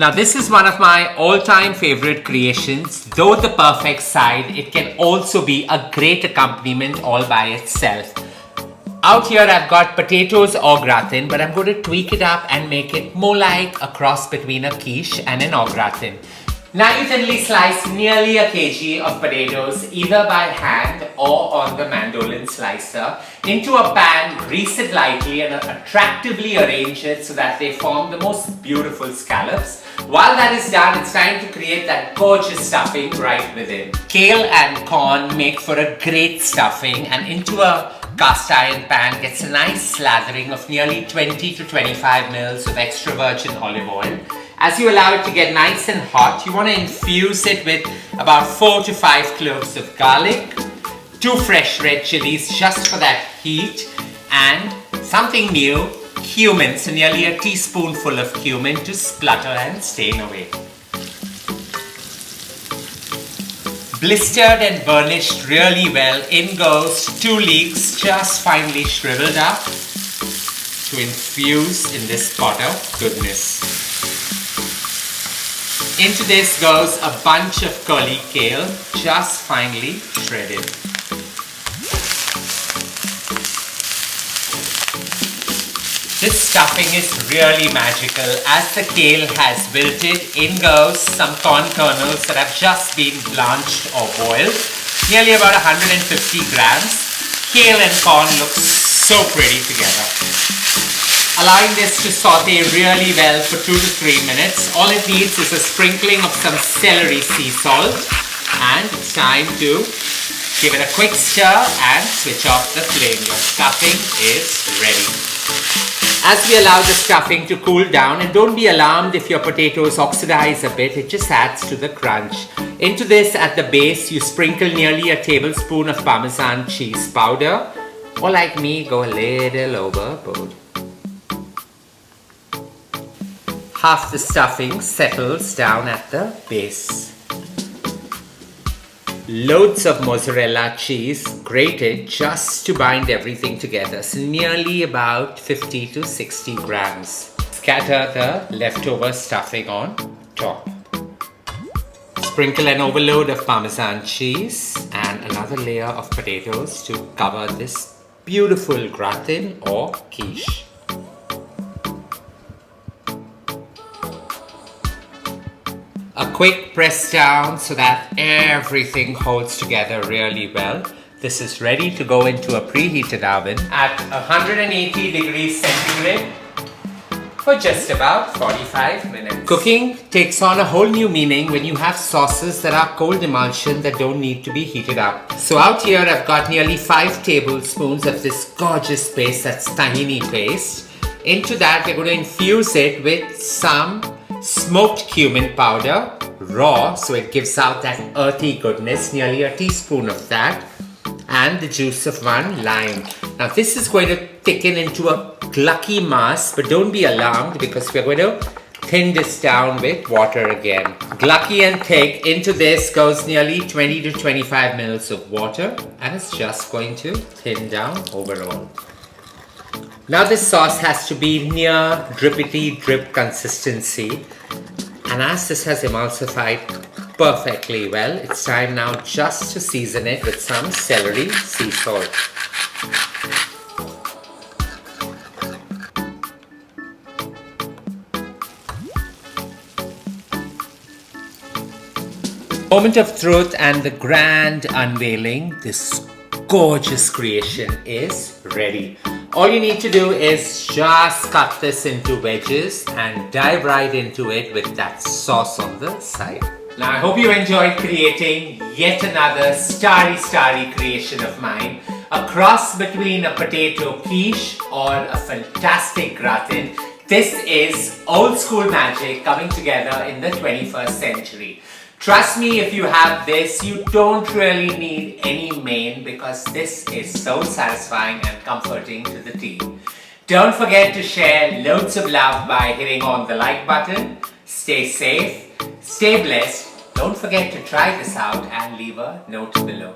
Now this is one of my all-time favorite creations. Though the perfect side, it can also be a great accompaniment all by itself. Out here I've got potatoes au gratin, but I'm going to tweak it up and make it more like a cross between a quiche and an au gratin. Now you thinly slice nearly a kg of potatoes either by hand or on the mandolin slicer into a pan, grease it lightly and attractively arrange it so that they form the most beautiful scallops. While that is done, it's time to create that gorgeous stuffing right within. Kale and corn make for a great stuffing, and into a cast iron pan gets a nice slathering of nearly 20 to 25 mils of extra virgin olive oil. As you allow it to get nice and hot, you want to infuse it with about 4 to 5 cloves of garlic, 2 fresh red chilies just for that heat, and something new, cumin, so nearly a teaspoonful of cumin to splutter and stain away. Blistered and burnished really well, in goes 2 leeks just finely shriveled up to infuse in this pot of goodness. Into this goes a bunch of curly kale, just finely shredded. This stuffing is really magical. As the kale has wilted, in goes some corn kernels that have just been blanched or boiled, nearly about 150 grams. Kale and corn look so pretty together. Allowing this to saute really well for 2 to 3 minutes. All it needs is a sprinkling of some celery sea salt, and it's time to give it a quick stir and switch off the flame. Your stuffing is ready. As we allow the stuffing to cool down, and don't be alarmed if your potatoes oxidize a bit, it just adds to the crunch. Into this, at the base, you sprinkle nearly a tablespoon of Parmesan cheese powder, or like me, go a little overboard. Half the stuffing settles down at the base. Loads of mozzarella cheese grated just to bind everything together, so nearly about 50 to 60 grams. Scatter the leftover stuffing on top. Sprinkle an overload of Parmesan cheese and another layer of potatoes to cover this beautiful gratin or quiche. A quick press down so that everything holds together really well. This is ready to go into a preheated oven at 180 degrees centigrade for just about 45 minutes. Cooking takes on a whole new meaning when you have sauces that are cold emulsion that don't need to be heated up. So out here I've got nearly 5 tablespoons of this gorgeous paste, that's tahini paste. Into that we're going to infuse it with some smoked cumin powder, raw, so it gives out that earthy goodness, nearly a teaspoon of that, and the juice of 1 lime. Now this is going to thicken into a glucky mass, but don't be alarmed because we're going to thin this down with water again. Glucky and thick, into this goes nearly 20 to 25 mils of water, and it's just going to thin down overall. Now this sauce has to be near drippity drip consistency, and as this has emulsified perfectly well, it's time now just to season it with some celery sea salt. Moment of truth and the grand unveiling. This gorgeous creation is ready. All you need to do is just cut this into wedges and dive right into it with that sauce on the side. Now I hope you enjoyed creating yet another starry creation of mine. A cross between a potato quiche or a fantastic gratin. This is old school magic coming together in the 21st century. Trust me, if you have this, you don't really need any main because this is so satisfying and comforting to the team. Don't forget to share loads of love by hitting on the like button. Stay safe, stay blessed. Don't forget to try this out and leave a note below.